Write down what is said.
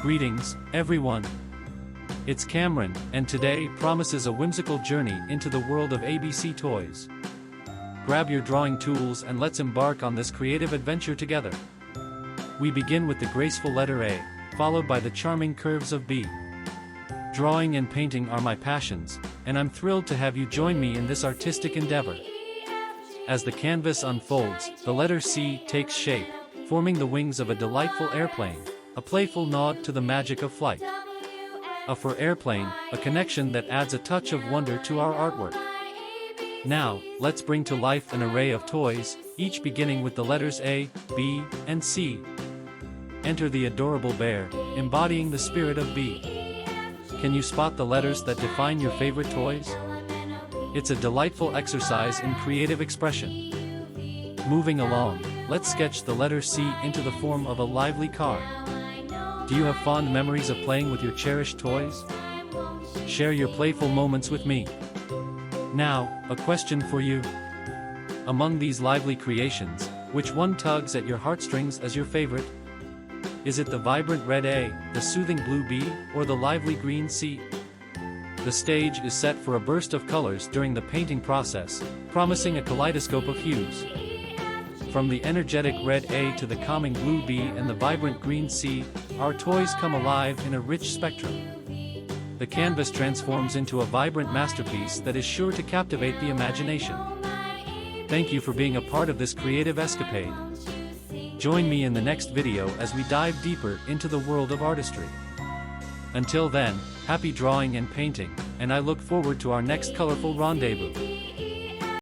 Greetings, everyone. It's Kamran, and today promises a whimsical journey into the world of ABC toys. Grab your drawing tools and let's embark on this creative adventure together. We begin with the graceful letter A, followed by the charming curves of B. Drawing and painting are my passions, and I'm thrilled to have you join me in this artistic endeavor. As the canvas unfolds, the letter C takes shape, forming the wings of a delightful airplane, a playful nod to the magic of flight. A for airplane, a connection that adds a touch of wonder to our artwork. Now, let's bring to life an array of toys, each beginning with the letters A, B, and C. Enter the adorable bear, embodying the spirit of B. Can you spot the letters that define your favorite toys? It's a delightful exercise in creative expression. Moving along, let's sketch the letter C into the form of a lively car. Do you have fond memories of playing with your cherished toys? Share your playful moments with me. Now, a question for you. Among these lively creations, which one tugs at your heartstrings as your favorite? Is it the vibrant red A, the soothing blue B, or the lively green C? The stage is set for a burst of colors during the painting process, promising a kaleidoscope of hues. From the energetic red A to the calming blue B and the vibrant green C, our toys come alive in a rich spectrum. The canvas transforms into a vibrant masterpiece that is sure to captivate the imagination. Thank you for being a part of this creative escapade. Join me in the next video as we dive deeper into the world of artistry. Until then, happy drawing and painting, and I look forward to our next colorful rendezvous.